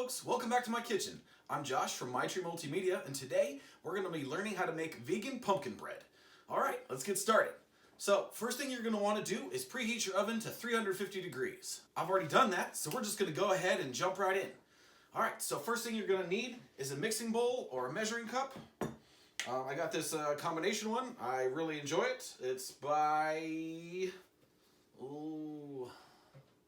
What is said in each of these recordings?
folks, welcome back to my kitchen. I'm Josh from Maitri Multimedia, and today we're going to be learning how to make vegan pumpkin bread. Alright, let's get started. So, first thing you're going to want to do is preheat your oven to 350 degrees. I've already done that, so we're just going to go ahead and jump right in. Alright, so first thing you're going to need is a mixing bowl or a measuring cup. I got this combination one. I really enjoy it. It's by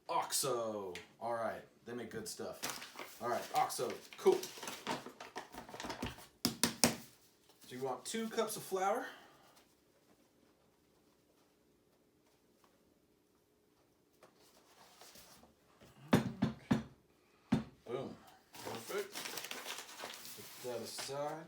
OXO. Alright, they make good stuff. Alright, OXO, cool. So you want 2 cups of flour. Boom, perfect. Put that aside.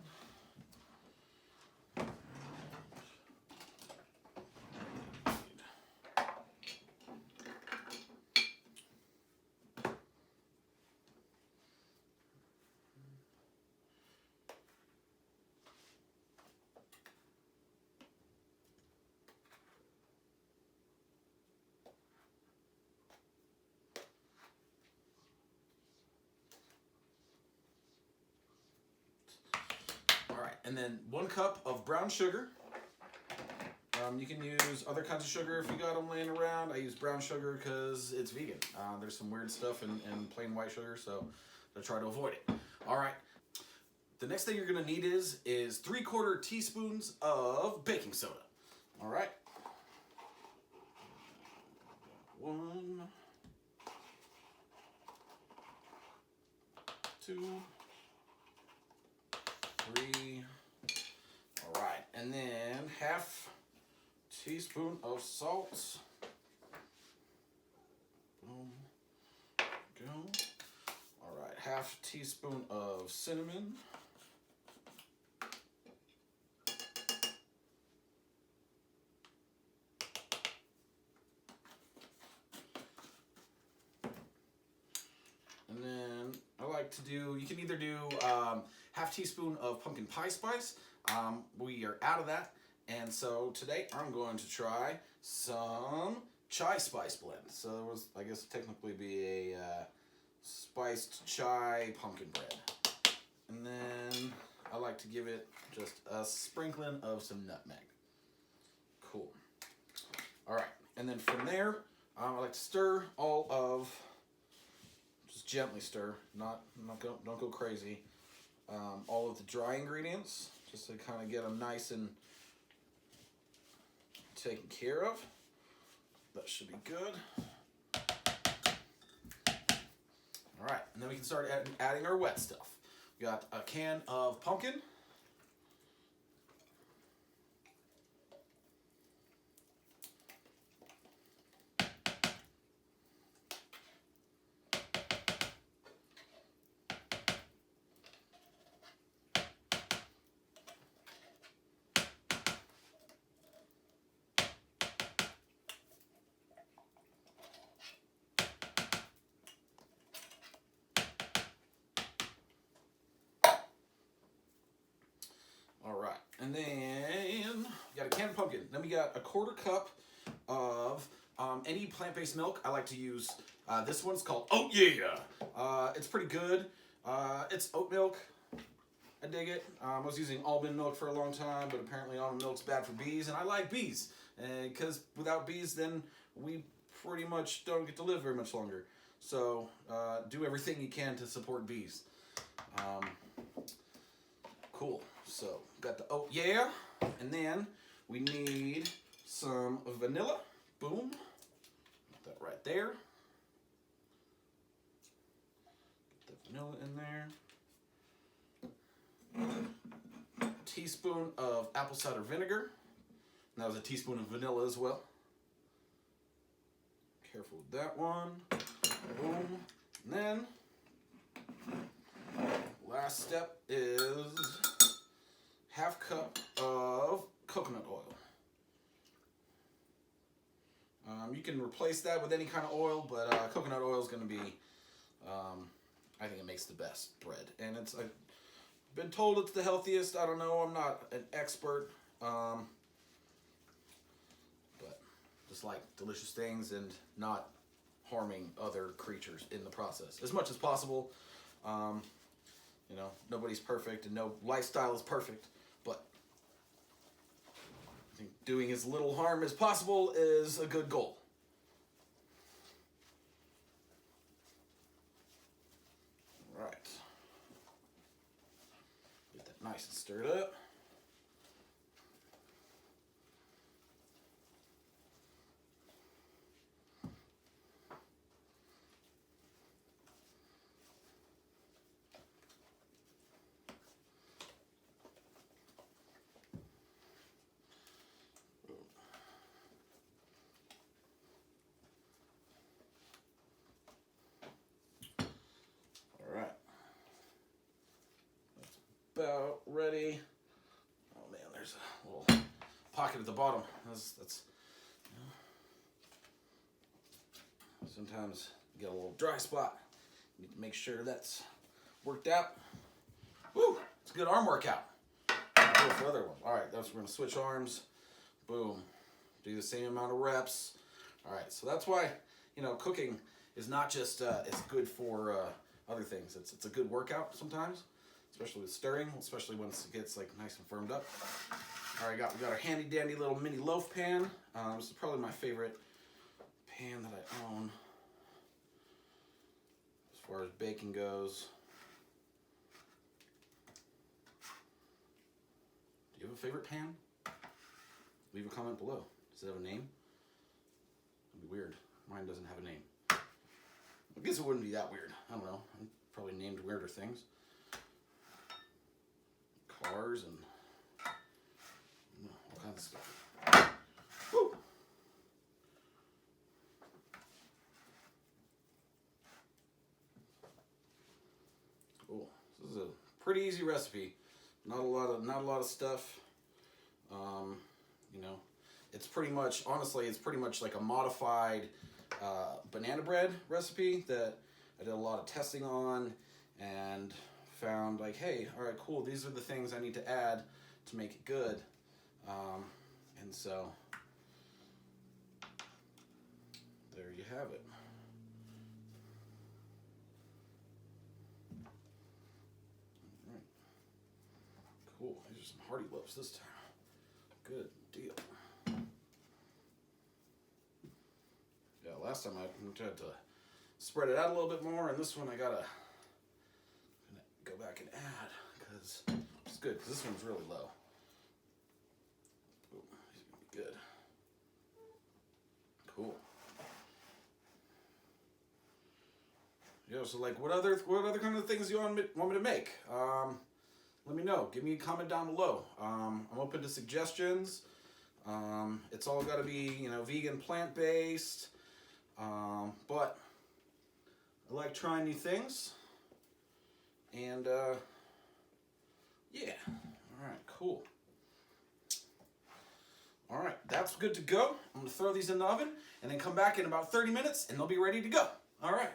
And then 1 cup of brown sugar. You can use other kinds of sugar if you got them laying around. I use brown sugar because it's vegan. There's some weird stuff in plain white sugar, so I try to avoid it. All right. The next thing you're going to need is 3/4 teaspoons of baking soda. All right. 1, 2, 3. All right, and then 1/2 teaspoon of salt. Boom. Go. All right, 1/2 teaspoon of cinnamon. And then I like to do, you can either do 1/2 teaspoon of pumpkin pie spice. We are out of that, and so today I'm going to try some chai spice blend. So it was, I guess, technically be a spiced chai pumpkin bread. And then I like to give it just a sprinkling of some nutmeg. Cool. All right, and then from there, I like to stir all of, just gently stir, don't go crazy. All of the dry ingredients, just to kind of get them nice and taken care of. That should be good. All right, and then we can start adding our wet stuff. We got a can of pumpkin. And then we got a can of pumpkin. Then we got a 1/4 cup of any plant-based milk. I like to use this one's called Oh Yeah. It's pretty good. It's oat milk. I dig it. I was using almond milk for a long time, but apparently almond milk's bad for bees, and I like bees. Because without bees, then we pretty much don't get to live very much longer. So do everything you can to support bees. Cool. So, got the oh yeah, and then we need some vanilla. Boom. Put that right there. Get the vanilla in there. A teaspoon of apple cider vinegar. And that was a teaspoon of vanilla as well. Careful with that one. Boom. And then, last step is 1/2 cup of coconut oil. You can replace that with any kind of oil, but coconut oil is going to be, I think it makes the best bread. And I've been told it's the healthiest. I don't know. I'm not an expert. But just like delicious things and not harming other creatures in the process as much as possible. You know, nobody's perfect and no lifestyle is perfect, but I think doing as little harm as possible is a good goal. All right. Get that nice and stirred up. About ready. Oh man, there's a little pocket at the bottom. That's you know, sometimes you get a little dry spot. You need to make sure that's worked out. Woo! It's a good arm workout. I'll go for the other one. All right, we're gonna switch arms. Boom. Do the same amount of reps. All right, so that's why, you know, cooking is not just it's good for other things. It's a good workout sometimes. Especially with stirring, especially once it gets like nice and firmed up. All right, we got our handy dandy little mini loaf pan. This is probably my favorite pan that I own as far as baking goes. Do you have a favorite pan? Leave a comment below. Does it have a name? It'd be weird. Mine doesn't have a name. I guess it wouldn't be that weird. I don't know. I probably named weirder things. Cars and all kinds of stuff. Woo. Cool. This is a pretty easy recipe. Not a lot of stuff. You know, it's pretty much, honestly, it's pretty much like a modified banana bread recipe that I did a lot of testing on and found like, hey, all right, cool, these are the things I need to add to make it good. And so there you have it. All right. Cool. These are some hearty loaves this time. Good deal. Yeah, last time I tried to spread it out a little bit more, and this one I gotta go back and add because it's good, because this one's really low. Ooh, these are gonna be good. Cool. Yeah, so like what other kind of things you want me to make? Let me know. Give me a comment down below. I'm open to suggestions. It's all got to be, you know, vegan, plant-based. But I like trying new things. And yeah. All right, cool. All right, that's good to go. I'm gonna throw these in the oven and then come back in about 30 minutes and they'll be ready to go. All right.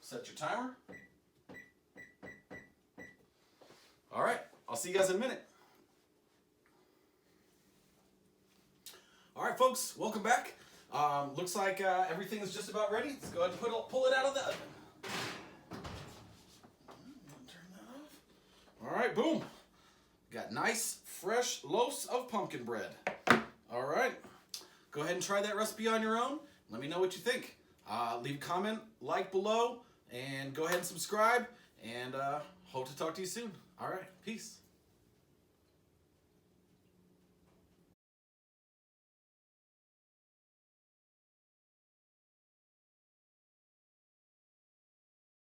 Set your timer. All right, I'll see you guys in a minute. All right, folks, welcome back. Looks like everything is just about ready. Let's go ahead and pull it out of the oven. Turn that off. All right, boom. Got nice, fresh loaves of pumpkin bread. All right, go ahead and try that recipe on your own. Let me know what you think. Leave a comment, like below, and go ahead and subscribe. And hope to talk to you soon. All right, peace.